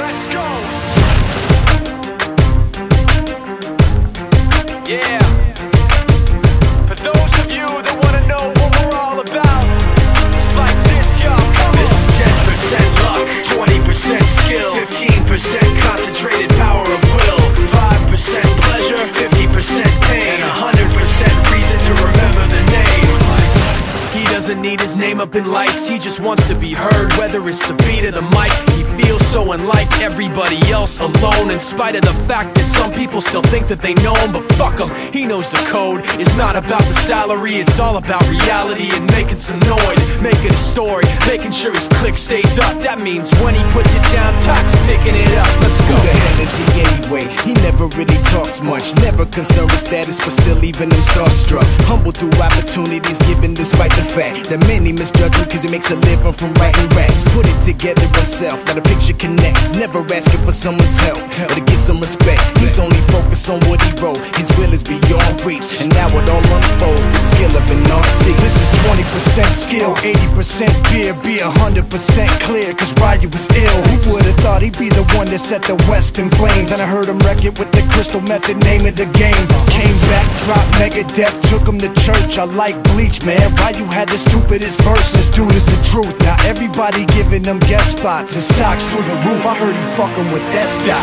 Let's go. Yeah. For those of you that wanna know what we're all about, it's like this, y'all. This is 10% luck, 20% skill, 15% concentrated power of will, 5% pleasure, 50% pain, and 100% reason to remember the name. He doesn't need his name up in lights, he just wants to be heard, whether it's the beat of the mic. He feels so unlike everybody else, alone, in spite of the fact that some people still think that they know him. But fuck him, he knows the code. It's not about the salary, it's all about reality and making some noise, making a story, making sure his click stays up. That means when he puts it down, Tox picking it up. Let's go. Who the hell is he anyway? He never really talks much, never concerned with status, but still leaving him starstruck. Humble through opportunities given despite the fact that many misjudge him cause he makes a living from writing raps. Put it together himself, now the picture connects, never asking for someone's help or to get some respect. He's only focused on what he wrote, his will is beyond reach, and now it all unfolds, the skill of an artist. This is 20% skill, 80% beer, be 100% clear, cause Ryu was ill. Who would've thought he'd be the one that set the West in flames? And I heard him wreck it with the Crystal Method, name of the game. Came back, dropped Megadeth, took him to church. I like Bleach, man. Ryu had the stupidest verse, this dude is the truth. Now everybody giving them guest spots and stocks through the roof. I heard he fucking with that stock.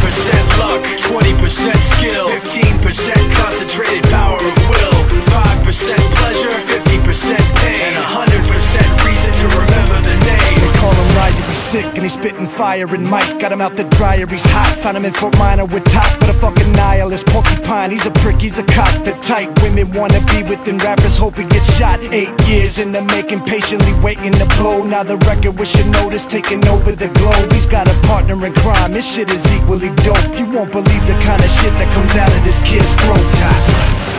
This is 10% luck, 20% skill, 15% concentrated power of will, 5% pleasure, 50% pain, and 100% reason to remember the name. They call him Ryu, he's sick and he's spitting fire. And Mike got him out the dryer, he's hot. Found him in Fort Minor with Top, but a fucking nihilist porcupine. He's a prick, he's a cock. The type women wanna be with, and rappers hope he gets shot. 8 years in the making, patiently waiting to blow. Now the record with your notice taking over the globe. He's got a partner in crime, his shit is equally dope. You won't believe the kind of shit that comes out of this kid's throat.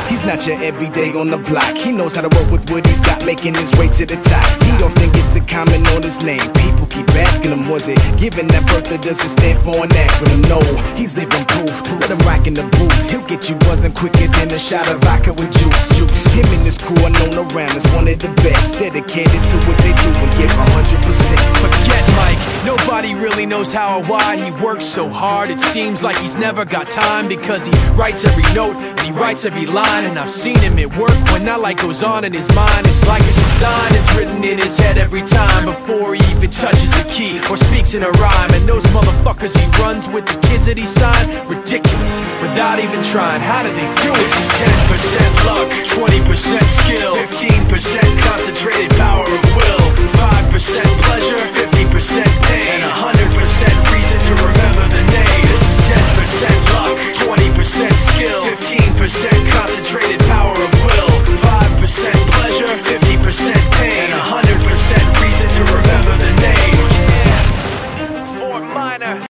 He's not your everyday on the block. He knows how to work with what he's got, making his way to the top. He often gets a comment on his name. People keep asking him, was it given that birth, or does it stand for an acronym? No, he's living proof. Let him rock in the booth. He'll get you buzzing quicker than a shot of vodka with juice. Him and his crew are known around as one of the best, dedicated to what they do and give 100%. Forget Mike, nobody really knows how or why he works so hard. It seems like he's never got time, because he writes every note and he writes every line. And I've seen him at work when that light goes on in his mind. It's like a design is written in his head every time, before he even touches a key or speaks in a rhyme. And those motherfuckers he runs with, the kids that he signed, ridiculous, without even trying. How do they do it? This is 10% luck,